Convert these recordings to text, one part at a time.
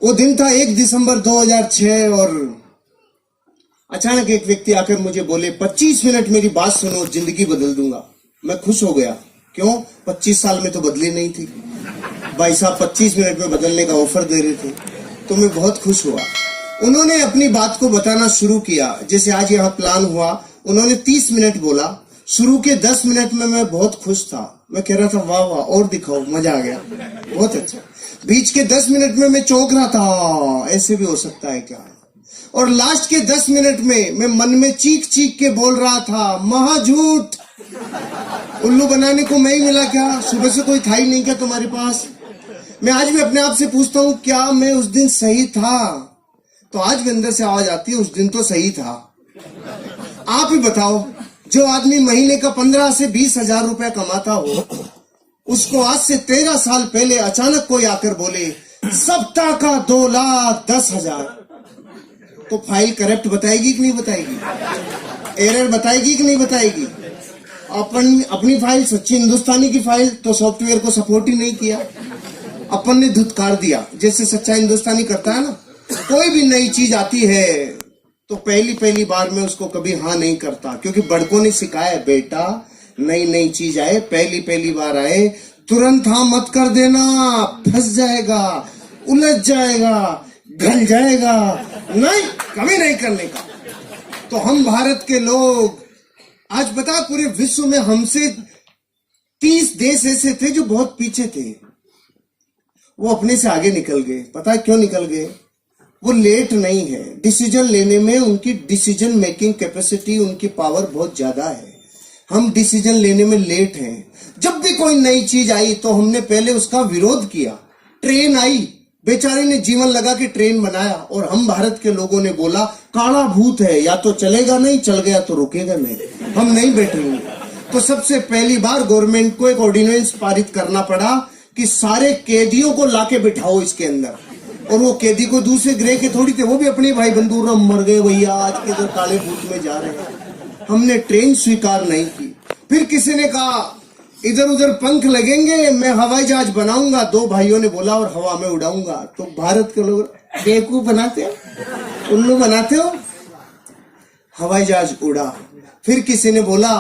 वो दिन था 1 दिसंबर 2006 और अचानक एक व्यक्ति आकर मुझे बोले 25 मिनट मेरी बात सुनो, जिंदगी बदल दूंगा। मैं खुश हो गया। क्यों? 25 साल में तो बदली नहीं थी। भाई साहब 25 मिनट में बदलने का ऑफर दे रहे थे, तो मैं बहुत खुश हुआ। उन्होंने अपनी बात को बताना शुरू किया। जैसे आज यहाँ प्लान हुआ, उन्होंने 30 मिनट बोला। शुरू के 10 मिनट में मैं बहुत खुश था। मैं कह रहा था वाह वाह और दिखाओ, मजा आ गया, बहुत अच्छा। बीच के 10 मिनट में मैं चौंक रहा था, ऐसे भी हो सकता है क्या। और लास्ट के 10 मिनट में मैं मन में चीख चीख के बोल रहा था महा झूठ, उल्लू बनाने को मैं ही मिला क्या? सुबह से कोई था ही नहीं क्या तुम्हारे पास? मैं आज भी अपने आप से पूछता हूँ क्या मैं उस दिन सही था? तो आज भी अंदर से आवाज आती है उस दिन तो सही था। आप ही बताओ, जो आदमी महीने का 15 से 20 हजार रुपया कमाता हो, उसको आज से 13 साल पहले अचानक कोई आकर बोले सप्ताह का 2,10,000, तो फाइल करेक्ट बताएगी कि नहीं बताएगी? एरर बताएगी कि नहीं बताएगी? अपनी फाइल सच्ची हिंदुस्तानी की फाइल तो सॉफ्टवेयर को सपोर्ट ही नहीं किया, अपन ने धुतकार दिया। जैसे सच्चा हिंदुस्तानी करता है ना, कोई भी नई चीज आती है तो पहली बार में उसको कभी हाँ नहीं करता, क्योंकि बड़कों ने सिखाया है बेटा, नई चीज आए, पहली बार आए, तुरंत हाँ मत कर देना, फंस जाएगा, उलझ जाएगा, ढल जाएगा, नहीं कभी नहीं करने का। तो हम भारत के लोग आज बता पूरे विश्व में हमसे 30 देश ऐसे थे जो बहुत पीछे थे, वो अपने से आगे निकल गए। पता है क्यों निकल गए? वो लेट नहीं है, डिसीजन लेने में उनकी डिसीजन मेकिंग कैपेसिटी, उनकी पावर बहुत ज्यादा है। हम डिसीजन लेने में लेट हैं। जब भी कोई नई चीज आई तो हमने पहले उसका विरोध किया। ट्रेन आई, बेचारे ने जीवन लगा के ट्रेन बनाया, और हम भारत के लोगों ने बोला काला भूत है, या तो चलेगा नहीं, चल गया तो रुकेगा नहीं, हम नहीं बैठेंगे। तो सबसे पहली बार गवर्नमेंट को एक ऑर्डिनेंस पारित करना पड़ा कि सारे कैदियों को लाके बिठाओ इसके अंदर। और वो कैदी को दूसरे ग्रह के थोड़ी थे, वो भी अपने भाई बंदूक मर गए भैया, आज के जो काले भूत में जा रहे हैं। हमने ट्रेन स्वीकार नहीं की। फिर किसी ने कहा इधर उधर पंख लगेंगे, मैं हवाई जहाज बनाऊंगा। 2 भाइयों ने बोला और हवा में उड़ाऊंगा। तो भारत के लोग बेवकूफ बनाते हो, उल्लू बनाते हो, हवाई जहाज उड़ा। फिर किसी ने बोला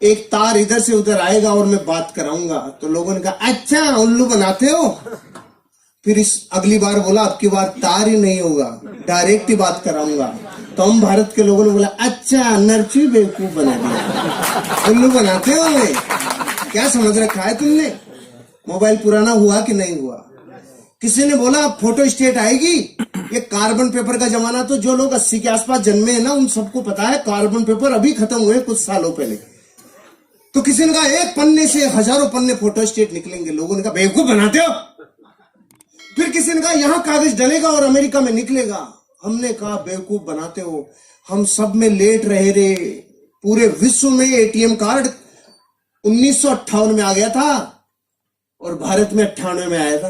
एक तार इधर से उधर आएगा और मैं बात कराऊंगा। तो लोगों ने कहा अच्छा उल्लू बनाते हो। फिर इस अगली बार बोला अब की बार तार ही नहीं होगा, डायरेक्ट ही बात कराऊंगा। तो हम भारत के लोगों ने बोला अच्छा नरचू बेवकूफ बना दिया, उल्लू बनाते हो हमें, क्या समझ रखा है तुमने? मोबाइल पुराना हुआ कि नहीं हुआ? किसी ने बोला फोटो स्टेट आएगी। ये कार्बन पेपर का जमाना, तो जो लोग 80 के आसपास जन्मे हैं ना, उन सबको पता है कार्बन पेपर अभी खत्म हुए कुछ सालों पहले। तो किसी ने कहा एक पन्ने से हजारों पन्ने फोटो स्टेट निकलेंगे। लोगों ने कहा बेवकूफ बनाते हो। फिर किसी ने कहा यहां कागज डलेगा और अमेरिका में निकलेगा। हमने कहा बेवकूफ बनाते हो, हम सब में लेट रहे रे। पूरे विश्व में एटीएम कार्ड 1958 में आ गया था और भारत में 98 में आया था।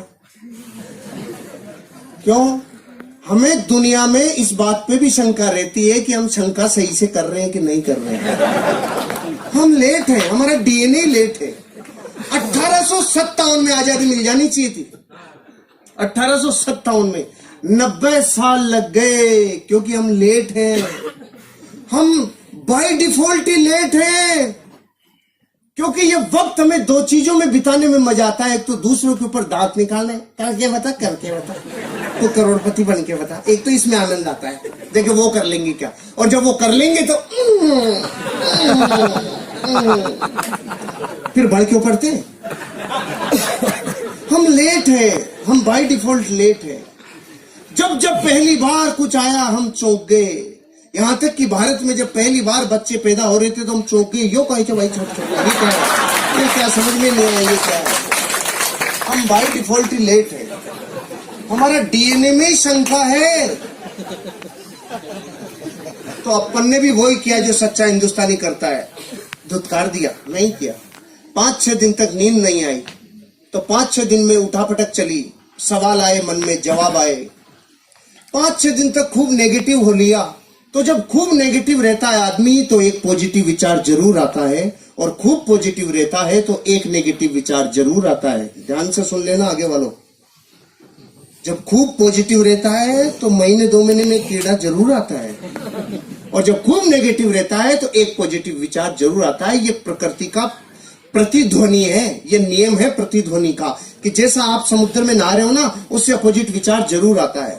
क्यों? हमें दुनिया में इस बात पे भी शंका रहती है कि हम शंका सही से कर रहे हैं कि नहीं कर रहे हैं। हम लेट हैं, हमारा डीएनए लेट है। 1857 में आजादी मिल जानी चाहिए थी। 1857 में 90 साल लग गए, क्योंकि हम लेट हैं। हम बाय डिफॉल्ट ही लेट हैं, क्योंकि ये वक्त हमें 2 चीजों में बिताने में मजा आता है। एक तो दूसरों के ऊपर दांत निकालने, करके बता तो करोड़पति बन के बता। एक तो इसमें आनंद आता है, देखो वो कर लेंगे क्या, और जब वो कर लेंगे तो फिर बढ़ के पड़ते। हम लेट हैं, हम बाय डिफॉल्ट लेट हैं। जब पहली बार कुछ आया हम चौंक गए। यहां तक कि भारत में जब पहली बार बच्चे पैदा हो रहे थे तो हम चौंक गए। यो कहे भाई छोटे ये क्या समझ में नहीं आया, ये क्या है? हम बाय डिफॉल्ट ही लेट है, हमारा डीएनए में शंका है। तो अपन ने भी वही किया जो सच्चा हिंदुस्तानी करता है, धुतकार दिया, नहीं किया। 5-6 दिन तक नींद नहीं आई, तो 5-6 दिन में उठापटक चली, सवाल आए मन में, जवाब आए। 5-6 दिन तक खूब नेगेटिव हो लिया। तो जब खूब नेगेटिव रहता है आदमी तो एक पॉजिटिव विचार जरूर आता है, और खूब पॉजिटिव रहता है तो एक नेगेटिव विचार जरूर आता है। ध्यान से सुन लेना आगे वालों। जब खूब पॉजिटिव रहता है तो महीने 2 महीने में कीड़ा जरूर आता है, और जब खूब नेगेटिव रहता है तो एक पॉजिटिव विचार जरूर आता है। ये प्रकृति का प्रतिध्वनि है, ये नियम है प्रतिध्वनि का, कि जैसा आप समुद्र में नहा रहे हो ना, उससे अपोजिट विचार जरूर आता है।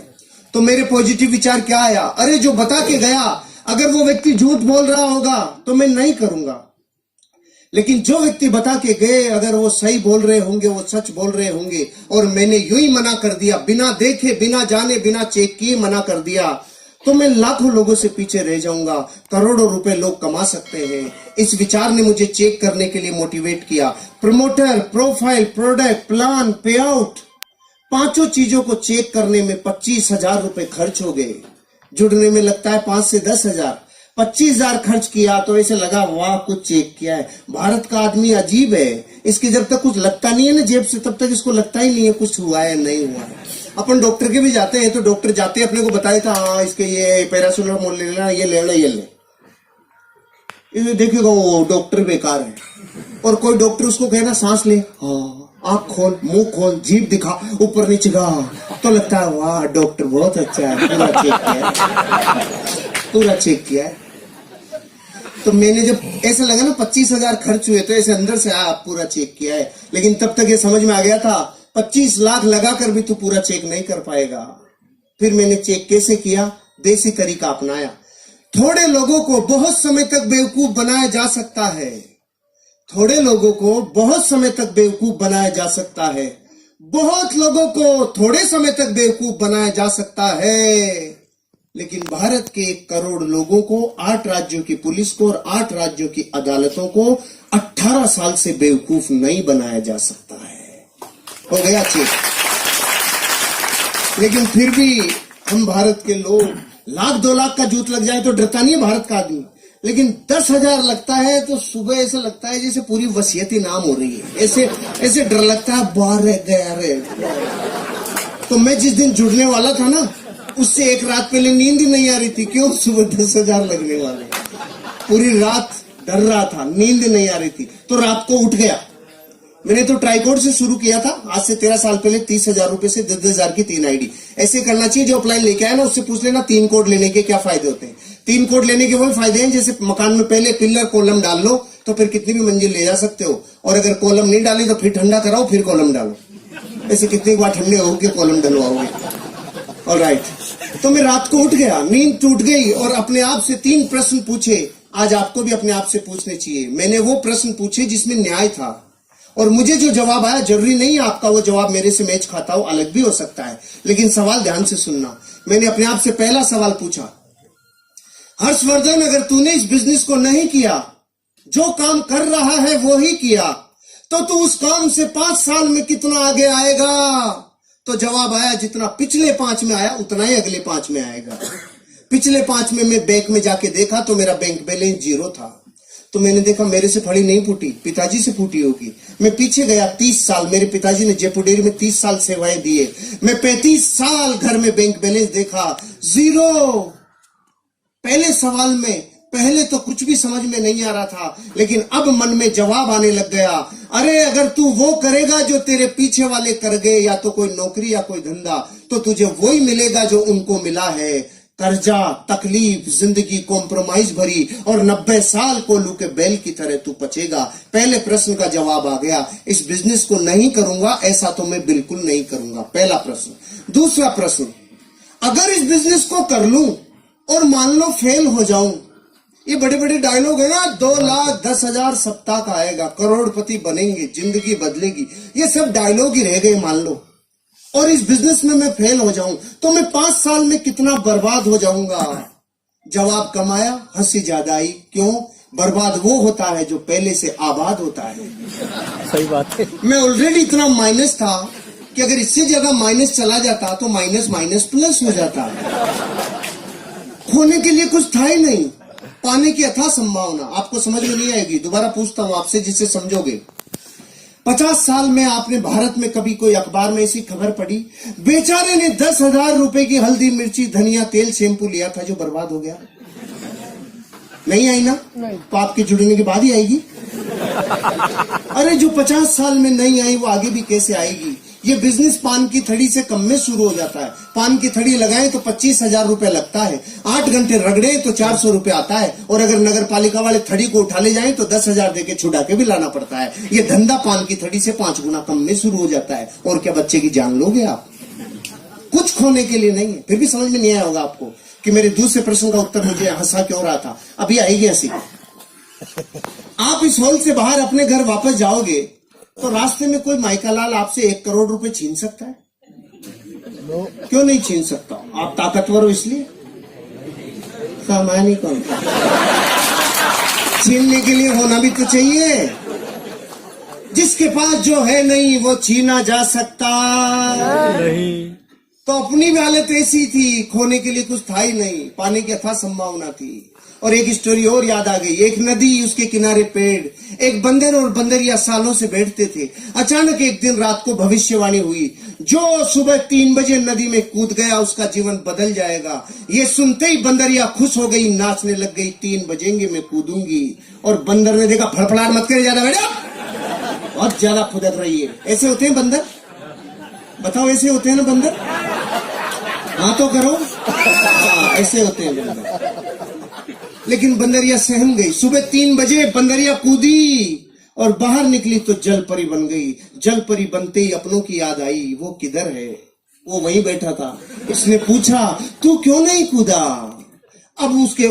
तो मेरे पॉजिटिव विचार क्या आया? अरे जो बता के गया, अगर वो व्यक्ति झूठ बोल रहा होगा तो मैं नहीं करूंगा, लेकिन जो व्यक्ति बता के गए अगर वो सही बोल रहे होंगे, वो सच बोल रहे होंगे, और मैंने यूं ही मना कर दिया, बिना देखे, बिना जाने, बिना चेक किए मना कर दिया, तो मैं लाखों लोगों से पीछे रह जाऊंगा। करोड़ों रुपए लोग कमा सकते हैं। इस विचार ने मुझे चेक करने के लिए मोटिवेट किया। प्रमोटर, प्रोफाइल, प्रोडक्ट, प्लान, पे आउट, 5 चीजों को चेक करने में 25,000 रुपए खर्च हो गए। जुड़ने में लगता है 5 से 10,000। 25,000 खर्च किया तो ऐसे लगा वाह कुछ चेक किया है। भारत का आदमी अजीब है, इसके जब तक कुछ लगता नहीं है ना जेब से, तब तक इसको लगता ही नहीं है कुछ हुआ है नहीं हुआ है। अपन डॉक्टर के भी जाते हैं तो डॉक्टर जाते अपने को बताए था, हाँ इसके ये पैरासिटामोल ले लेना, ये लेना, ये ले, ये देखिएगा वो डॉक्टर बेकार है। और कोई डॉक्टर उसको कहना सांस ले, हाँ आंख खोल, मुंह खोल, जीभ दिखा, ऊपर नीचे गा, तो लगता है वाह डॉक्टर बहुत अच्छा है, पूरा चेक किया है, पूरा चेक किया है। तो मैंने जब ऐसा लगा ना 25,000 खर्च हुए तो ऐसे अंदर से पूरा चेक किया है। लेकिन तब तक ये समझ में आ गया था 25 लाख लगाकर भी तू पूरा चेक नहीं कर पाएगा। फिर मैंने चेक कैसे किया? देसी तरीका अपनाया। थोड़े लोगों को बहुत समय तक बेवकूफ बनाया जा सकता है, थोड़े लोगों को बहुत समय तक बेवकूफ बनाया जा सकता है, बहुत लोगों को थोड़े समय तक बेवकूफ बनाया जा सकता है, लेकिन भारत के 1 करोड़ लोगों को, 8 राज्यों की पुलिस को और 8 राज्यों की अदालतों को 18 साल से बेवकूफ नहीं बनाया जा सकता है। हो गया चेक। लेकिन फिर भी हम भारत के लोग, 1,00,000-2 लाख का जूत लग जाए तो डरता नहीं है भारत का आदमी, लेकिन 10,000 लगता है तो सुबह ऐसा लगता है जैसे पूरी वसीयत नाम हो रही है, ऐसे डर लगता है बाहर रह गया रे। तो मैं जिस दिन जुड़ने वाला था ना, उससे 1 रात पहले नींद ही नहीं आ रही थी। क्यों? सुबह 10,000 लगने वाले। पूरी रात डर रहा था, नींद नहीं आ रही थी, तो रात को उठ गया। मैंने तो ट्राइकोड से शुरू किया था आज से 13 साल पहले। 30,000 रुपए से 10,000 की 3 आईडी। ऐसे करना चाहिए। जो अपलाइन लेके आया ना उससे पूछ लेना 3 कोड लेने के क्या फायदे होते हैं। 3 कोड लेने के वही फायदे हैं जैसे मकान में पहले पिलर कॉलम डाल लो तो फिर कितनी भी मंजिल ले जा सकते हो, और अगर कॉलम नहीं डाली तो फिर ठंडा कराओ फिर कॉलम डालो। ऐसे कितनी बार ठंडे होगे कॉलम डलवाओगे। ऑलराइट, तो मैं रात को उठ गया, नींद टूट गई और अपने आप से 3 प्रश्न पूछे। आज आपको भी अपने आप से पूछने चाहिए। मैंने वो प्रश्न पूछे जिसमें न्याय था, और मुझे जो जवाब आया, जरूरी नहीं आपका वो जवाब मेरे से मैच खाता हो, अलग भी हो सकता है, लेकिन सवाल ध्यान से सुनना। मैंने अपने आप से पहला सवाल पूछा, हर्षवर्धन अगर तूने इस बिजनेस को नहीं किया, जो काम कर रहा है वो ही किया, तो तू उस काम से 5 साल में कितना आगे आएगा? तो जवाब आया जितना पिछले 5 में आया उतना ही अगले 5 में आएगा। पिछले 5 में मैं बैंक में जाके देखा तो मेरा बैंक बैलेंस 0 था। तो मैंने देखा मेरे से फड़ी नहीं फूटी, पिताजी से फूटी होगी। मैं पीछे गया 30 साल, मेरे पिताजी ने जयपुर डेयरी में 30 साल सेवाएं दी है। मैं 35 साल घर में बैंक बैलेंस देखा 0। पहले सवाल में पहले तो कुछ भी समझ में नहीं आ रहा था, लेकिन अब मन में जवाब आने लग गया। अरे अगर तू वो करेगा जो तेरे पीछे वाले कर गए, या तो कोई नौकरी या कोई धंधा, तो तुझे वही मिलेगा जो उनको मिला है। कर्जा, तकलीफ, जिंदगी कॉम्प्रोमाइज भरी, और 90 साल कोल्हू के बैल की तरह तू पचेगा। पहले प्रश्न का जवाब आ गया, इस बिजनेस को नहीं करूंगा, ऐसा तो मैं बिल्कुल नहीं करूंगा। पहला प्रश्न। दूसरा प्रश्न, अगर इस बिजनेस को कर लूं और मान लो फेल हो जाऊं, ये बड़े बड़े डायलॉग है ना, 2,10,000 सप्ताह का आएगा, करोड़पति बनेंगे, जिंदगी बदलेगी, ये सब डायलॉग ही रह गए मान लो, और इस बिजनेस में मैं फेल हो जाऊं तो मैं 5 साल में कितना बर्बाद हो जाऊंगा। जवाब कम आया, हंसी ज्यादा आई। क्यों? बर्बाद वो होता है जो पहले से आबाद होता है। सही बात है। मैं ऑलरेडी इतना माइनस था कि अगर इससे जगह माइनस चला जाता तो माइनस माइनस प्लस हो जाता। खोने के लिए कुछ था ही नहीं, पाने की अथाह संभावना। आपको समझ में नहीं आएगी, दोबारा पूछता हूं आपसे जिससे समझोगे। 50 साल में आपने भारत में कभी कोई अखबार में ऐसी खबर पढ़ी, बेचारे ने 10,000 रुपए की हल्दी, मिर्ची, धनिया, तेल, शैम्पू लिया था जो बर्बाद हो गया? नहीं आई ना? नहीं। तो आपके जुड़ने के बाद ही आएगी। अरे जो 50 साल में नहीं आई वो आगे भी कैसे आएगी? ये बिजनेस पान की थड़ी से कम में शुरू हो जाता है। पान की थड़ी लगाएं तो 25,000 रुपए लगता है, 8 घंटे रगड़े तो 400 रुपए आता है, और अगर नगर पालिका वाले थड़ी को उठा ले जाएं तो 10,000 देके छुड़ा के भी लाना पड़ता है। ये धंधा पान की थड़ी से 5 गुना कम में शुरू हो जाता है। और क्या बच्चे की जान लोगे आप? कुछ खोने के लिए नहीं है। फिर भी समझ में नहीं आया होगा आपको कि मेरे दूसरे प्रश्न का उत्तर मुझे हंसा क्यों रहा था। अभी आएगी हंसी। आप इस हॉल से बाहर अपने घर वापस जाओगे तो रास्ते में कोई माइकालाल आपसे 1 करोड़ रुपए छीन सकता है? क्यों नहीं छीन सकता? आप ताकतवर हो इसलिए? सामान्य कौन? छीनने के लिए होना भी तो चाहिए। जिसके पास जो है नहीं वो छीना जा सकता नहीं। तो अपनी भी हालत ऐसी थी, खोने के लिए कुछ था ही नहीं, पाने की अथाह संभावना थी। और एक स्टोरी और याद आ गई। एक नदी, उसके किनारे पेड़, एक बंदर और बंदरिया सालों से बैठते थे। अचानक एक दिन रात को भविष्यवाणी हुई, जो सुबह 3 बजे नदी में कूद गया उसका जीवन बदल जाएगा। ये सुनते ही बंदरिया खुश हो गई, नाचने लग गई, 3 बजेंगे मैं कूदूंगी। और बंदर ने देखा, फड़फड़ाहट मत करे ज्यादा बेटा, बहुत ज्यादा फुदक रही है। ऐसे होते हैं बंदर? बताओ, ऐसे होते हैं ना बंदर? हाँ तो करो। ऐसे होते हैं बंदर। लेकिन बंदरिया सहम गई। सुबह 3 बजे बंदरिया कूदी और बाहर निकली तो जल परी बन गई। जल परी बनते ही अपनों की याद आई, वो किधर है? वो वहीं बैठा था। इसने पूछा, तू क्यों नहीं कूदा? अब उसके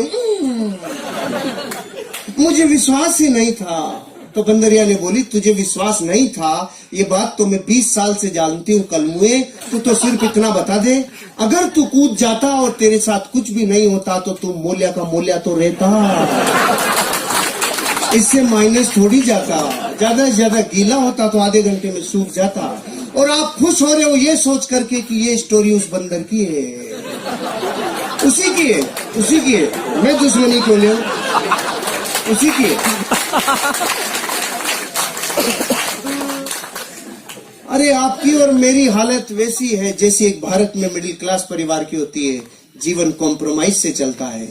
मुझे विश्वास ही नहीं था। तो बंदरिया ने बोली, तुझे विश्वास नहीं था ये बात तो मैं 20 साल से जानती हूँ कलमुए। तू तो सिर्फ इतना बता दे, अगर तू कूद जाता और तेरे साथ कुछ भी नहीं होता तो तू मूल्य का मूल्य तो रहता, इससे माइनस थोड़ी जाता। ज्यादा से ज्यादा गीला होता तो आधे घंटे में सूख जाता। और आप खुश हो रहे हो ये सोच करके कि ये स्टोरी उस बंदर की है, उसी की है, उसी की है। मैं दुश्मनी क्यों ले, उसी की है। अरे आपकी और मेरी हालत वैसी है जैसी एक भारत में मिडिल क्लास परिवार की होती है। जीवन कॉम्प्रोमाइज से चलता है।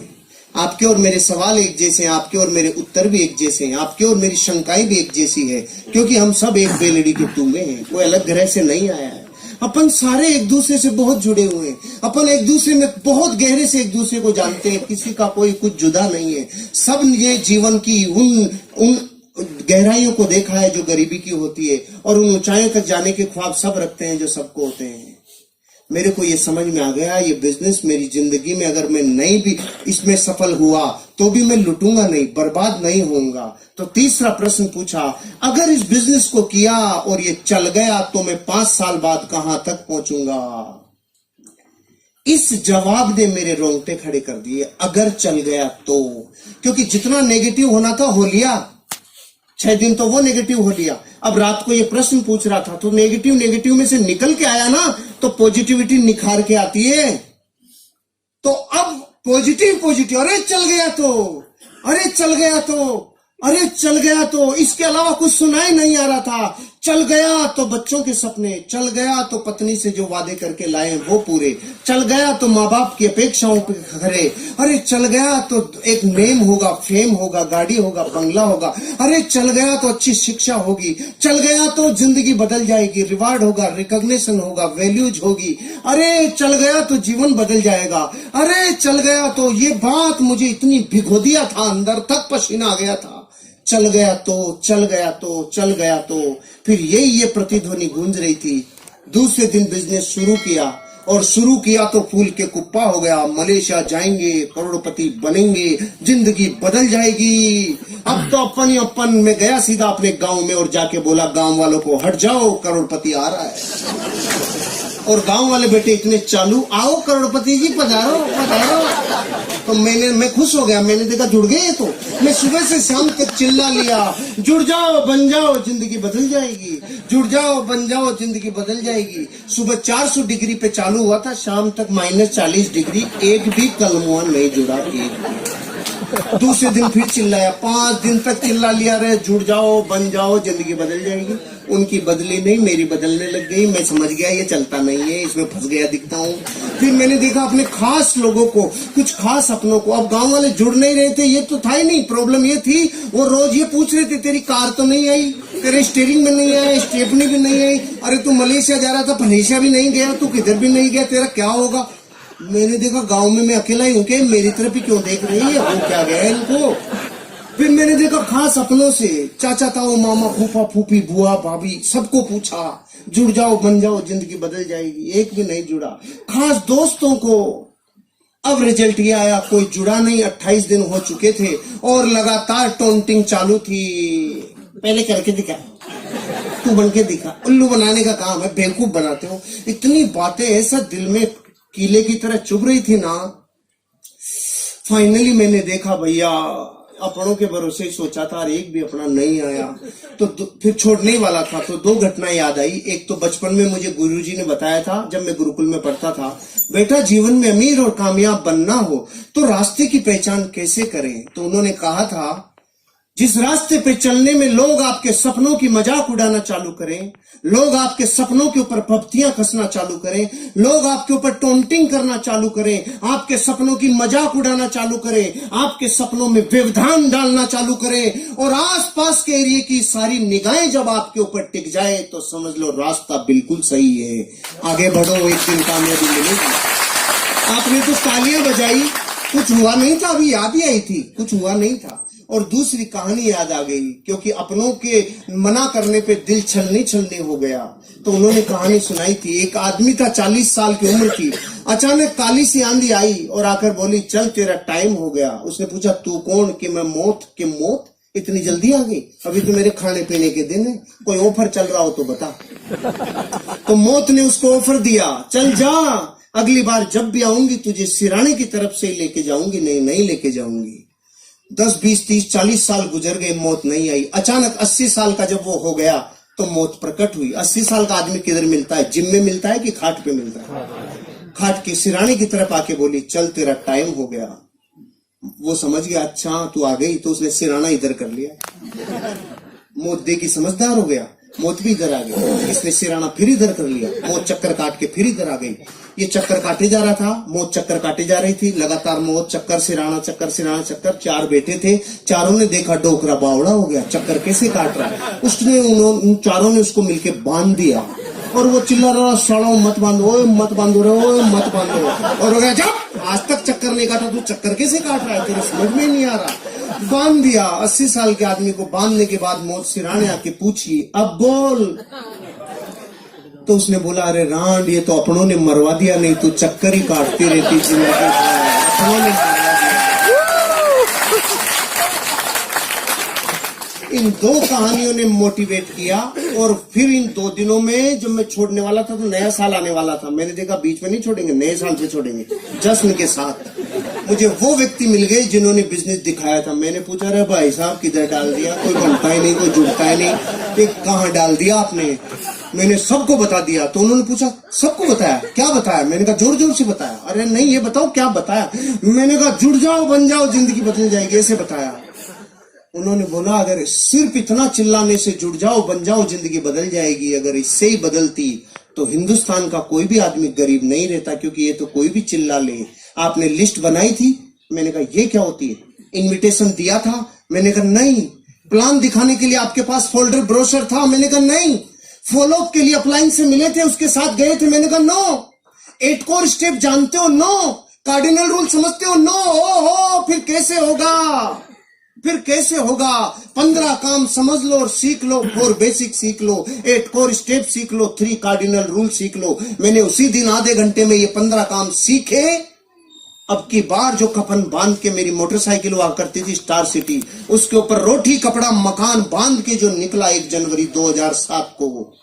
आपके और मेरे सवाल एक जैसे हैं, आपके और मेरे उत्तर भी एक जैसे हैं, आपके और मेरी शंकाएं भी एक जैसी है, क्योंकि हम सब एक बेलड़ी के टूंबे हैं। कोई अलग ग्रह से नहीं आया है। अपन सारे एक दूसरे से बहुत जुड़े हुए हैं। अपन एक दूसरे में बहुत गहरे से एक दूसरे को जानते हैं। किसी का कोई कुछ जुदा नहीं है। सब ये जीवन की उन गहराइयों को देखा है जो गरीबी की होती है, और उन ऊंचाइयों तक जाने के ख्वाब सब रखते हैं जो सबको होते हैं। मेरे को ये समझ में आ गया, ये बिजनेस मेरी जिंदगी में अगर मैं नहीं भी इसमें सफल हुआ तो भी मैं लुटूंगा नहीं, बर्बाद नहीं होऊंगा। तो तीसरा प्रश्न पूछा, अगर इस बिजनेस को किया और ये चल गया तो मैं 5 साल बाद कहां तक पहुंचूंगा? इस जवाब ने मेरे रोंगटे खड़े कर दिए। अगर चल गया तो, क्योंकि जितना नेगेटिव होना था हो लिया। 6 दिन तो वो नेगेटिव हो लिया। अब रात को ये प्रश्न पूछ रहा था तो नेगेटिव में से निकल के आया ना, तो पॉजिटिविटी निखार के आती है। तो अब पॉजिटिव, अरे चल गया तो, अरे चल गया तो, अरे चल गया तो, इसके अलावा कुछ सुनाई नहीं आ रहा था। चल गया तो बच्चों के सपने, चल गया तो पत्नी से जो वादे करके लाए वो पूरे, चल गया तो माँ बाप की अपेक्षाओं पे खरे, अरे चल गया तो एक नेम होगा, फेम होगा, गाड़ी होगा, बंगला होगा, अरे चल गया तो अच्छी शिक्षा होगी, चल गया तो जिंदगी बदल जाएगी, रिवार्ड होगा, रिकॉग्निशन होगा, वैल्यूज होगी, अरे चल गया तो जीवन बदल जाएगा, अरे चल गया तो ये बात मुझे इतनी भिगो दिया था, अंदर तक पसीना आ गया था। चल गया तो, चल गया तो, चल गया तो, फिर ये प्रतिध्वनि गूंज रही थी। दूसरे दिन बिजनेस शुरू किया, और शुरू किया तो फूल के कुप्पा हो गया। मलेशिया जाएंगे, करोड़पति बनेंगे, जिंदगी बदल जाएगी। अब तो अपन में गया सीधा अपने गांव में और जाके बोला गांव वालों को, हट जाओ करोड़पति आ रहा है। और गांव वाले बेटे इतने चालू, आओ करोड़पति जी पधारो पधारो। तो मैं खुश हो गया। मैंने देखा जुड़ गए। तो मैं सुबह से शाम तक चिल्ला लिया, जुड़ जाओ बन जाओ जिंदगी बदल जाएगी, जुड़ जाओ बन जाओ जिंदगी बदल जाएगी। सुबह 400 डिग्री पे चालू हुआ था, शाम तक -40 डिग्री, एक भी कलमुआ नहीं जुड़ा। एक दूसरे दिन फिर चिल्लाया, 5 दिन तक चिल्ला लिया रहे, जुड़ जाओ, बन जाओ, जिंदगी बदल जाएगी। उनकी बदली नहीं, मेरी बदलने लग गई। मैं समझ गया ये चलता नहीं है, इसमें फंस गया दिखता हूँ। फिर मैंने देखा अपने खास लोगों को, कुछ खास अपनों को। अब गांव वाले जुड़ नहीं रहे थे, ये तो था ही नहीं। प्रॉब्लम ये थी, वो रोज ये पूछ रहे थे, तेरी कार तो नहीं आई, तेरे स्टीयरिंग में नहीं आया, स्टेपनी भी नहीं आई, अरे तू मलेशिया जा रहा था, मलेशिया भी नहीं गया, तू किधर भी नहीं गया, तेरा क्या होगा। मैंने देखा गांव में मैं अकेला ही हूं कि मेरी तरफ ही क्यों देख रही है, वो क्या गया इनको। फिर मैंने देखा खास अपनों से, चाचा ताऊ, मामा, फूफा फूफी, बुआ भाभी, सबको पूछा, जुड़ जाओ, बन जाओ, जिंदगी बदल जाएगी। एक भी नहीं जुड़ा। खास दोस्तों को, अब रिजल्ट ये आया, कोई जुड़ा नहीं। 28 दिन हो चुके थे और लगातार टोंटिंग चालू थी। पहले करके दिखा, तू बन के दिखा। उल्लू बनाने का काम है, बेवकूफ बनाते हो। इतनी बातें ऐसा दिल में कीले की तरह चुभ रही थी ना। फाइनली मैंने देखा भैया, अपनों के भरोसे ही सोचा था और एक भी अपना नहीं आया, तो फिर छोड़ने ही वाला था। तो 2 घटनाएं याद आई। एक तो बचपन में मुझे गुरुजी ने बताया था, जब मैं गुरुकुल में पढ़ता था, बेटा जीवन में अमीर और कामयाब बनना हो तो रास्ते की पहचान कैसे करें। तो उन्होंने कहा था, जिस रास्ते पे चलने में लोग आपके सपनों की मजाक उड़ाना चालू करें, लोग आपके सपनों के ऊपर पपतियां कसना चालू करें, लोग आपके ऊपर टोंटिंग करना चालू करें, आपके सपनों की मजाक उड़ाना चालू करें, आपके सपनों में व्यवधान डालना चालू करें और आसपास के एरिया की सारी निगाहें जब आपके ऊपर टिक जाए, तो समझ लो रास्ता बिल्कुल सही है, आगे बढ़ो, एक दिन कामयाबी मिलेगी। आपने तो तालियां बजाई, कुछ हुआ नहीं था, अभी याद ही आई थी, कुछ हुआ नहीं था। और दूसरी कहानी याद आ गई, क्योंकि अपनों के मना करने पे दिल छलनी छलनी हो गया। तो उन्होंने कहानी सुनाई थी। एक आदमी था, 40 साल की उम्र थी। अचानक काली सी आंधी आई और आकर बोली, चल तेरा टाइम हो गया। उसने पूछा, तू कौन? कि मैं मौत। कि मौत इतनी जल्दी आ गई? अभी तो मेरे खाने पीने के दिन है, कोई ऑफर चल रहा हो तो बता। तो मौत ने उसको ऑफर दिया, चल जा, अगली बार जब भी आऊंगी तुझे सिराने की तरफ से लेके जाऊंगी, नहीं लेके जाऊंगी। 10, 20, 30, 40 साल गुजर गए, मौत नहीं आई। अचानक 80 साल का जब वो हो गया तो मौत प्रकट हुई। 80 साल का आदमी किधर मिलता है? जिम में मिलता है कि खाट पे मिलता है? खाट की सिराने की तरफ आके बोली, चल तेरा टाइम हो गया। वो समझ गया, अच्छा तू आ गई, तो उसने सिराना इधर कर लिया। मौत देखी, समझदार हो गया, मौत भी इधर आ गई। इसने सिराना फिर इधर कर लिया, मौत चक्कर काट के फिर इधर आ गई। ये चक्कर काटे जा रहा था, मौत चक्कर काटे जा रही थी, लगातार मौत चक्कर सिराना चक्कर सिराना चक्कर। 4 बेटे थे, चारों ने देखा डोकरा बावड़ा हो गया, चक्कर कैसे काट रहा है। उसने उन चारों ने उसको मिलके बांध दिया और वो चिल्ला रहा, सड़ो मत बांधो, मत बांधो रे, मत बांधो। और हो गया, जब आज तक चक्कर नहीं काटा, तू चक्कर कैसे काट रहा है, तेरे समझ में नहीं आ रहा। बांध दिया। 80 साल के आदमी को बांधने के बाद मौत सिराने आके पूछी, अब बोल। तो उसने बोला, अरे रांड, ये तो अपनों ने मरवा दिया, नहीं तो चक्कर ही काटती रहती जिंदगी। अपनों ने मरवा दिया। इन 2 कहानियों ने मोटिवेट किया। और फिर इन 2 दिनों में जब मैं छोड़ने वाला था तो नया साल आने वाला था, मैंने देखा बीच में नहीं छोड़ेंगे, नए साल पे छोड़ेंगे जश्न के साथ। मुझे वो व्यक्ति मिल गए जिन्होंने बिजनेस दिखाया था। मैंने पूछा, रे भाई साहब किधर डाल दिया, कोई बनता ही नहीं, कोई जुड़ता ही नहीं, कहाँ डाल दिया आपने? मैंने सबको बता दिया। तो उन्होंने पूछा, सबको बताया? क्या बताया? मैंने कहा, जोर जोर से बताया। अरे नहीं, ये बताओ क्या बताया? मैंने कहा, जुड़ जाओ, बन जाओ, जिंदगी बदल जाएगी, ऐसे बताया। उन्होंने बोला, अगर सिर्फ इतना चिल्लाने से जुड़ जाओ, बन जाओ, जिंदगी बदल जाएगी, अगर इससे ही बदलती तो हिंदुस्तान का कोई भी आदमी गरीब नहीं रहता, क्योंकि ये तो कोई भी चिल्ला ले। आपने लिस्ट बनाई थी? मैंने कहा, ये क्या होती है? इनविटेशन दिया था? मैंने कहा नहीं। प्लान दिखाने के लिए आपके पास फोल्डर ब्रोशर था? मैंने कहा नहीं। फॉलोअप के लिए अपलाइन से मिले थे, उसके साथ गए थे? मैंने कहा नो। 8 कोर स्टेप जानते हो? नो। कार्डिनल रूल समझते हो? नो। हो फिर कैसे होगा? फिर कैसे होगा? 15 काम समझ लो और सीख लो। 4 बेसिक सीख लो, 8 कोर स्टेप सीख लो, 3 कार्डिनल रूल सीख लो। मैंने उसी दिन आधे घंटे में ये 15 काम सीखे। अब की बार जो कफन बांध के मेरी मोटरसाइकिल हुआ करती थी स्टार सिटी, उसके ऊपर रोटी कपड़ा मकान बांध के जो निकला 1 जनवरी 2007 को,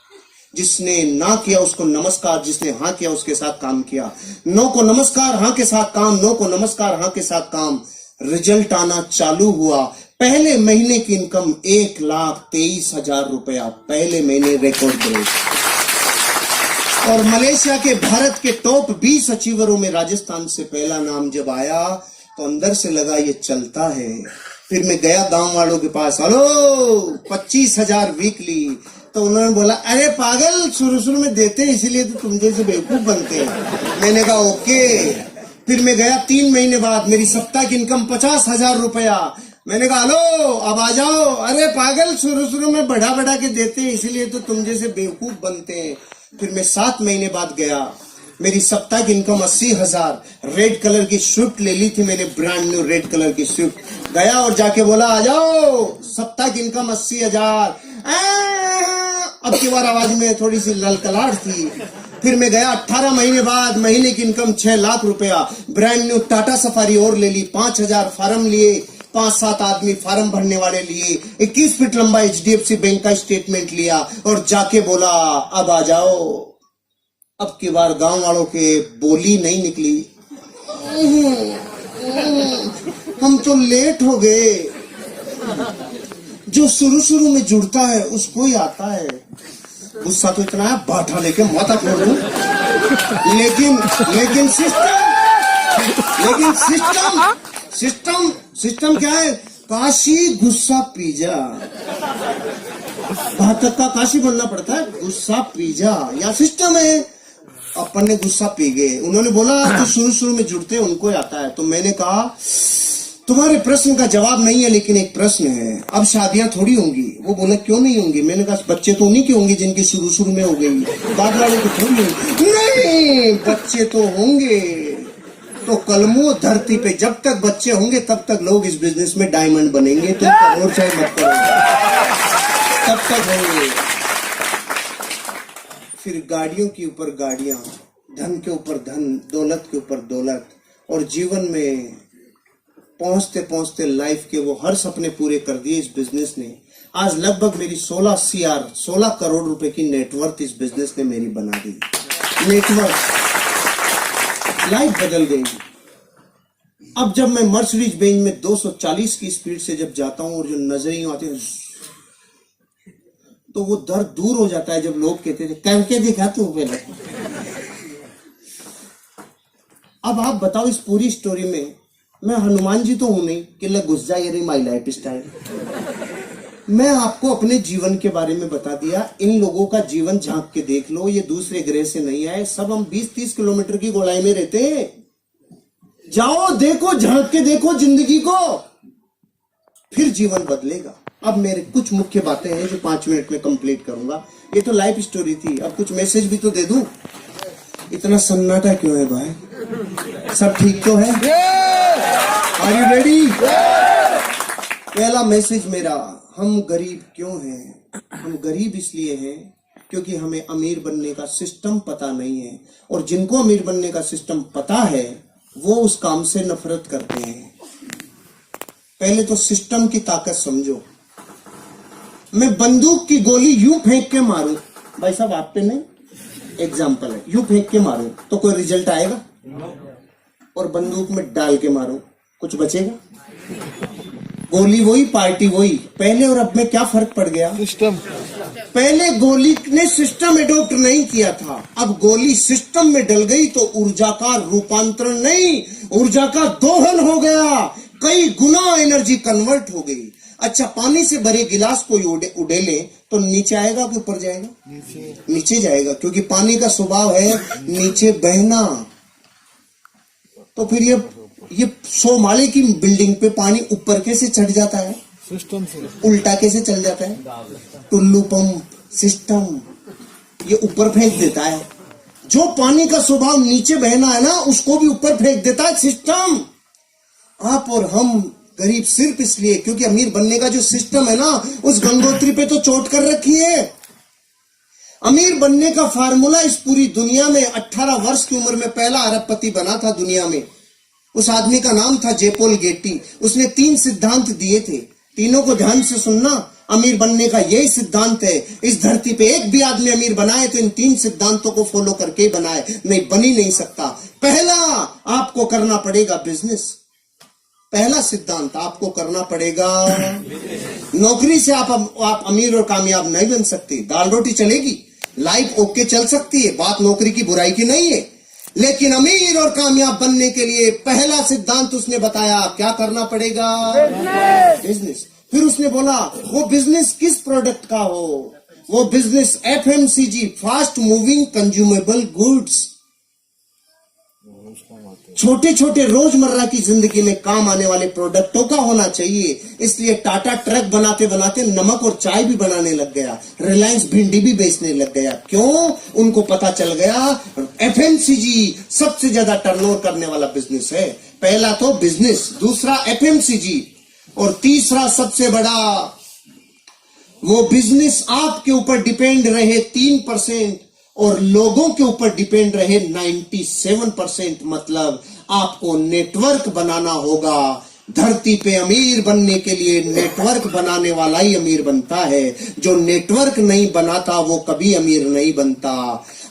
जिसने ना किया उसको नमस्कार, जिसने हाँ किया उसके साथ काम किया। नो को नमस्कार, हाँ के साथ काम, नो को नमस्कार, हाँ के साथ काम। रिजल्ट आना चालू हुआ। पहले महीने की इनकम 1,23,000 रुपया, पहले महीने रिकॉर्ड ब्रेक। और मलेशिया के भारत के टॉप 20 अचीवरों में राजस्थान से पहला नाम जब आया तो अंदर से लगा ये चलता है। फिर मैं गया गांव वालों के पास, हेलो 25,000 वीकली। तो उन्होंने बोला अरे पागल, शुरू शुरू में देते हैं इसीलिए तो तुम जैसे बेवकूफ बनते हैं। मैंने कहा ओके। फिर मैं गया 3 महीने बाद, मेरी सप्ताह की इनकम 50,000 रुपया। मैंने कहा हेलो अब आ जाओ। अरे पागल, शुरू शुरू में बढ़ा बढ़ा के देते हैं इसीलिए तो तुम जैसे बेवकूफ बनते हैं। फिर मैं 7 महीने बाद गया, मेरी सप्ताह की इनकम 80,000। रेड कलर की स्विफ्ट ले ली थी मैंने, ब्रांड न्यू रेड कलर की स्विफ्ट। गया और जाके बोला आ जाओ, सप्ताह की इनकम 80,000। अब की बार आवाज में थोड़ी सी ललकलाहट थी। फिर मैं गया 18 महीने बाद, महीने की इनकम 6 लाख रुपया। ब्रांड न्यू टाटा सफारी और ले ली, 5,000 फार्म लिए, 5-7 आदमी फार्म भरने वाले लिए, 21 फीट लंबा HDFC बैंक का स्टेटमेंट लिया और जाके बोला अब आ जाओ। अब की बार गांव वालों के बोली नहीं निकली, हम तो लेट हो गए। जो शुरू शुरू में जुड़ता है उसको ही आता है। गुस्सा तो इतना है बाठा लेके माथा फोड़ दूं। लेकिन सिस्टम क्या है? काशी गुस्सा पीजा। घातक का काशी बनना पड़ता है, गुस्सा पीजा या सिस्टम है। अपन ने गुस्सा पी गए। उन्होंने बोला जो शुरू शुरू में जुड़ते हैं उनको ही आता है। तो मैंने कहा तुम्हारे प्रश्न का जवाब नहीं है, लेकिन एक प्रश्न है, अब शादियां थोड़ी होंगी। वो बोले क्यों नहीं होंगी? मैंने कहा बच्चे तो उन्हीं के होंगे जिनकी शुरू शुरू में हो गई, बाद वालों की थोड़ी होंगी। नहीं, बच्चे तो होंगे। तो कलमों धरती पे जब तक बच्चे होंगे तब तक लोग इस बिजनेस में डायमंड बनेंगे। तुम करो चाहे मत करो, तब तक होंगे। फिर गाड़ियों के ऊपर गाड़ियां, धन के ऊपर धन, दौलत के ऊपर दौलत, और जीवन में पहुंचते पहुंचते लाइफ के वो हर सपने पूरे कर दिए इस बिजनेस ने। आज लगभग मेरी 16 करोड़ रुपए की नेटवर्थ इस बिजनेस ने मेरी बना दी। नेटवर्थ, लाइफ बदल गई। अब जब मैं मर्सिडीज बेंज में 240 की स्पीड से जब जाता हूं और जो नजरें आती हैं तो वो दर्द दूर हो जाता है। जब लोग कहते थे करके दिखा तू पहले। अब आप बताओ इस पूरी स्टोरी में मैं हनुमान जी तो हूं नहीं कि लग घुस जाए रही माई लाइफ स्टाइल। मैं आपको अपने जीवन के बारे में बता दिया। इन लोगों का जीवन झांक के देख लो, ये दूसरे ग्रह से नहीं आए। सब हम 20-30 किलोमीटर की गोलाई में रहते हैं। जाओ देखो, झांक के देखो जिंदगी को, फिर जीवन बदलेगा। अब मेरे कुछ मुख्य बातें हैं जो 5 मिनट में कंप्लीट करूंगा। ये तो लाइफ स्टोरी थी, अब कुछ मैसेज भी तो दे दूं। इतना सन्नाटा क्यों है भाई? सब ठीक तो है? Are you ready? पहला मैसेज मेरा, हम गरीब क्यों हैं? हम गरीब इसलिए हैं क्योंकि हमें अमीर बनने का सिस्टम पता नहीं है, और जिनको अमीर बनने का सिस्टम पता है वो उस काम से नफरत करते हैं। पहले तो सिस्टम की ताकत समझो। मैं बंदूक की गोली यूं फेंक के मारूं, भाई साहब आप पे नहीं, एग्जाम्पल है, यूं फेंक के मारूं तो कोई रिजल्ट आएगा? और बंदूक में डाल के मारूं कुछ बचेगा? गोली वही, पार्टी वही। पहले और अब में क्या फर्क पड़ गया? सिस्टम। पहले गोली ने सिस्टम एडॉप्ट नहीं किया था, अब गोली सिस्टम में डल गई तो ऊर्जा का रूपांतरण नहीं, ऊर्जा का दोहन हो गया। कई गुना एनर्जी कन्वर्ट हो गई। अच्छा, पानी से भरे गिलास कोई उड़ेले तो नीचे आएगा कि ऊपर जाएगा? नीचे जाएगा, क्योंकि पानी का स्वभाव है नीचे बहना। तो फिर ये 100 माले की बिल्डिंग पे पानी ऊपर कैसे चढ़ जाता है? सिस्टम से। उल्टा कैसे चल जाता है? टुल्लू पंप सिस्टम ये ऊपर फेंक देता है। जो पानी का स्वभाव नीचे बहना है ना, उसको भी ऊपर फेंक देता है सिस्टम। आप और हम गरीब सिर्फ इसलिए क्योंकि अमीर बनने का जो सिस्टम है ना, उस गंगोत्री पे तो चोट कर रखी है। अमीर बनने का फार्मूला इस पूरी दुनिया में 18 वर्ष की उम्र में पहला अरबपति बना था दुनिया में। उस आदमी का नाम था जेपोल गेटी। उसने 3 सिद्धांत दिए थे, तीनों को ध्यान से सुनना। अमीर बनने का यही सिद्धांत है। इस धरती पे एक भी आदमी अमीर बनाए तो इन 3 सिद्धांतों को फॉलो करके ही बनाए, नहीं बन ही नहीं सकता। पहला, आपको करना पड़ेगा बिजनेस। पहला सिद्धांत, आपको करना पड़ेगा। नौकरी से आप अमीर और कामयाब नहीं बन सकते। दाल रोटी चलेगी, लाइफ ओके चल सकती है, बात नौकरी की बुराई की नहीं है, लेकिन अमीर और कामयाब बनने के लिए पहला सिद्धांत उसने बताया, क्या करना पड़ेगा? बिजनेस। फिर उसने बोला वो बिजनेस किस प्रोडक्ट का हो? वो business FMCG, fast moving consumable goods, छोटे छोटे रोजमर्रा की जिंदगी में काम आने वाले प्रोडक्टों का होना चाहिए। इसलिए टाटा ट्रक बनाते बनाते नमक और चाय भी बनाने लग गया, रिलायंस भिंडी भी बेचने लग गया। क्यों? उनको पता चल गया एफएमसीजी सबसे ज्यादा टर्नओवर करने वाला बिजनेस है। पहला तो बिजनेस, दूसरा एफएमसीजी, और तीसरा सबसे बड़ा वो बिजनेस आपके ऊपर डिपेंड रहे 3% और लोगों के ऊपर डिपेंड रहे 97%। मतलब आपको नेटवर्क बनाना होगा। धरती पे अमीर बनने के लिए नेटवर्क बनाने वाला ही अमीर बनता है। जो नेटवर्क नहीं बनाता वो कभी अमीर नहीं बनता।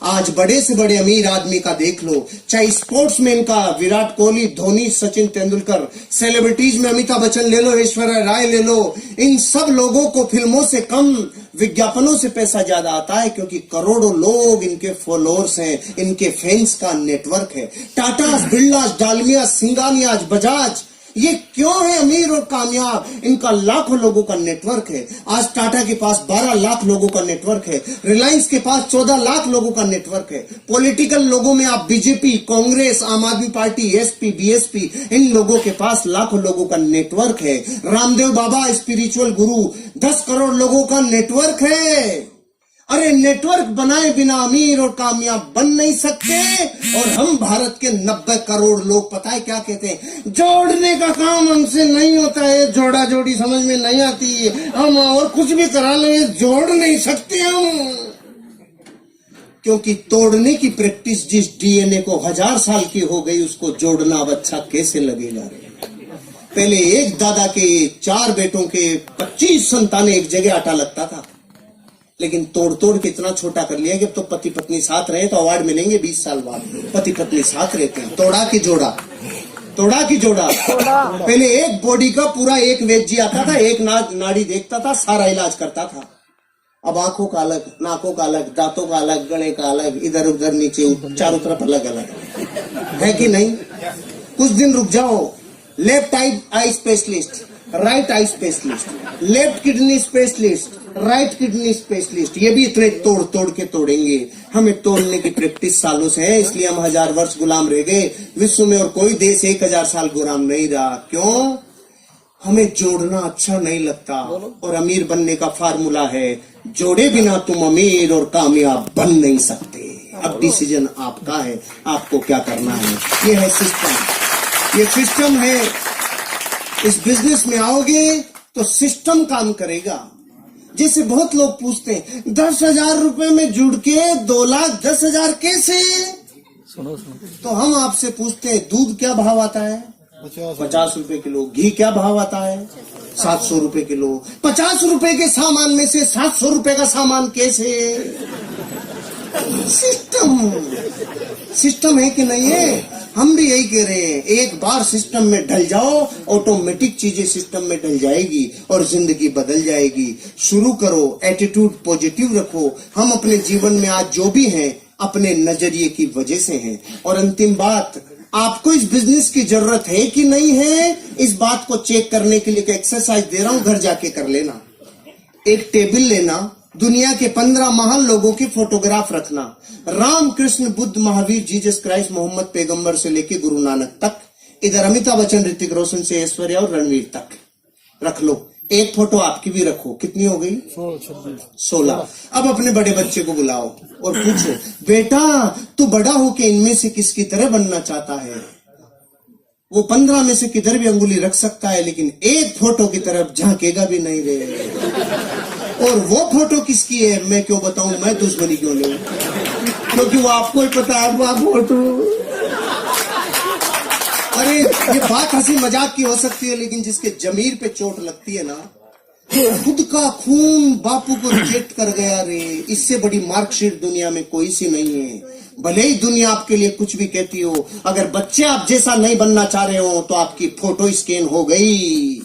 आज बड़े से बड़े अमीर आदमी का देख लो, चाहे स्पोर्ट्समैन का विराट कोहली, धोनी, सचिन तेंदुलकर, सेलिब्रिटीज में अमिताभ बच्चन ले लो, ऐश्वर्या राय ले लो, इन सब लोगों को फिल्मों से कम विज्ञापनों से पैसा ज्यादा आता है, क्योंकि करोड़ों लोग इनके फॉलोअर्स हैं, इनके फैंस का नेटवर्क है। टाटा, बिरला, डालमिया, सिंगानिया, बजाज, ये क्यों है अमीर और कामयाब? इनका लाखों लोगों का नेटवर्क है। आज टाटा के पास 12 लाख लोगों का नेटवर्क है, रिलायंस के पास 14 लाख लोगों का नेटवर्क है। पॉलिटिकल लोगों में आप बीजेपी, कांग्रेस, आम आदमी पार्टी, एसपी, बीएसपी, इन लोगों के पास लाखों लोगों का नेटवर्क है। रामदेव बाबा स्पिरिचुअल गुरु, 10 करोड़ लोगों का नेटवर्क है। अरे नेटवर्क बनाए बिना अमीर और कामयाब बन नहीं सकते। और हम भारत के 90 करोड़ लोग पता है क्या कहते हैं? जोड़ने का काम हमसे नहीं होता है, जोड़ा जोड़ी समझ में नहीं आती है, हम और कुछ भी करा लेंगे, जोड़ नहीं सकते हम। क्योंकि तोड़ने की प्रैक्टिस जिस डीएनए को 1000 साल की हो गई, उसको जोड़ना अब अच्छा कैसे लगेगा? पहले एक दादा के 4 बेटों के 25 संतानें एक जगह आटा लगता था, लेकिन तोड़ तोड़ के इतना छोटा कर लिया कि अब तो पति पत्नी साथ रहे तो अवार्ड मिलेंगे 20 साल बाद। पति पत्नी साथ रहते हैं, तोड़ा की जोड़ा, तोड़ा की जोड़ा। पहले एक बॉडी का पूरा एक वैद्य आता था, एक नाड़ी देखता था, सारा इलाज करता था। अब आंखों का अलग, नाकों का अलग, दांतों का अलग, गले का अलग, इधर उधर नीचे चारों तरफ अलग अलग है कि नहीं? कुछ दिन रुक जाओ। Left eye specialist, right eye specialist, left kidney specialist, right kidney specialist, ये भी इतने तोड़ तोड़ के तोड़ेंगे। हमें तोड़ने की प्रैक्टिस सालों से है, इसलिए हम 1000 वर्ष गुलाम रह गए। विश्व में और कोई देश 1000 साल गुलाम नहीं रहा। क्यों? हमें जोड़ना अच्छा नहीं लगता। और अमीर बनने का फार्मूला है, जोड़े बिना तुम अमीर और कामयाब बन नहीं सकते। अब डिसीजन आपका है, आपको क्या करना है। ये है सिस्टम, ये सिस्टम है। इस बिजनेस में आओगे तो सिस्टम काम करेगा। जैसे बहुत लोग पूछते हैं 10,000 रुपए में जुड़ के 2,10,000 कैसे? सुनो सुनो, तो हम आपसे पूछते हैं दूध क्या भाव आता है? 50 रुपए किलो। घी क्या भाव आता है? 700 रुपए किलो। 50 रुपए के सामान में से 700 रुपए का सामान कैसे? सिस्टम है कि नहीं है? हम भी यही कह रहे हैं, एक बार सिस्टम में ढल जाओ, ऑटोमेटिक चीजें सिस्टम में ढल जाएगी और जिंदगी बदल जाएगी। शुरू करो, एटीट्यूड पॉजिटिव रखो। हम अपने जीवन में आज जो भी हैं अपने नजरिए की वजह से हैं। और अंतिम बात, आपको इस बिजनेस की जरूरत है कि नहीं है, इस बात को चेक करने के लिए एक एक्सरसाइज दे रहा हूं, घर जाके कर लेना। एक टेबल लेना, दुनिया के 15 महान लोगों की फोटोग्राफ रखना, राम, कृष्ण, बुद्ध, महावीर, जीसस क्राइस्ट, मोहम्मद पैगंबर से लेके गुरु नानक तक, इधर अमिताभ बच्चन, ऋतिक रोशन से ऐश्वर्या और रणवीर तक रख लो। एक फोटो आपकी भी रखो। कितनी हो गई? 16। अब अपने बड़े बच्चे को बुलाओ और पूछो, बेटा तू बड़ा होके इनमें से किसकी तरह बनना चाहता है? वो 15 में से किधर भी अंगुली रख सकता है, लेकिन एक फोटो की तरफ झांकेगा भी नहीं रे। और वो फोटो किसकी है मैं क्यों बताऊं, मैं दुश्मनी क्यों लूं? क्योंकि वो आपको ही पता है वो फोटो। अरे ये बात हंसी मजाक की हो सकती है, लेकिन जिसके जमीर पे चोट लगती है ना, खुद का खून बापू को रिजेक्ट कर गया रे, इससे बड़ी मार्कशीट दुनिया में कोई सी नहीं है। भले ही दुनिया आपके लिए कुछ भी कहती हो, अगर बच्चे आप जैसा नहीं बनना चाह रहे हो तो आपकी फोटो स्कैन हो गई।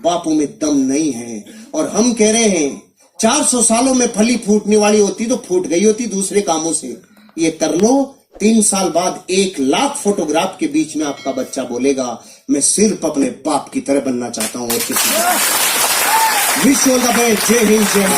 बापू में दम नहीं है। और हम कह रहे हैं 400 सालों में फली फूटने वाली होती तो फूट गई होती दूसरे कामों से। ये कर लो, 3 साल बाद 1 लाख फोटोग्राफ के बीच में आपका बच्चा बोलेगा मैं सिर्फ अपने बाप की तरह बनना चाहता हूं और किसी विश ऑल द बेस्ट। जय हिंद जय भारत।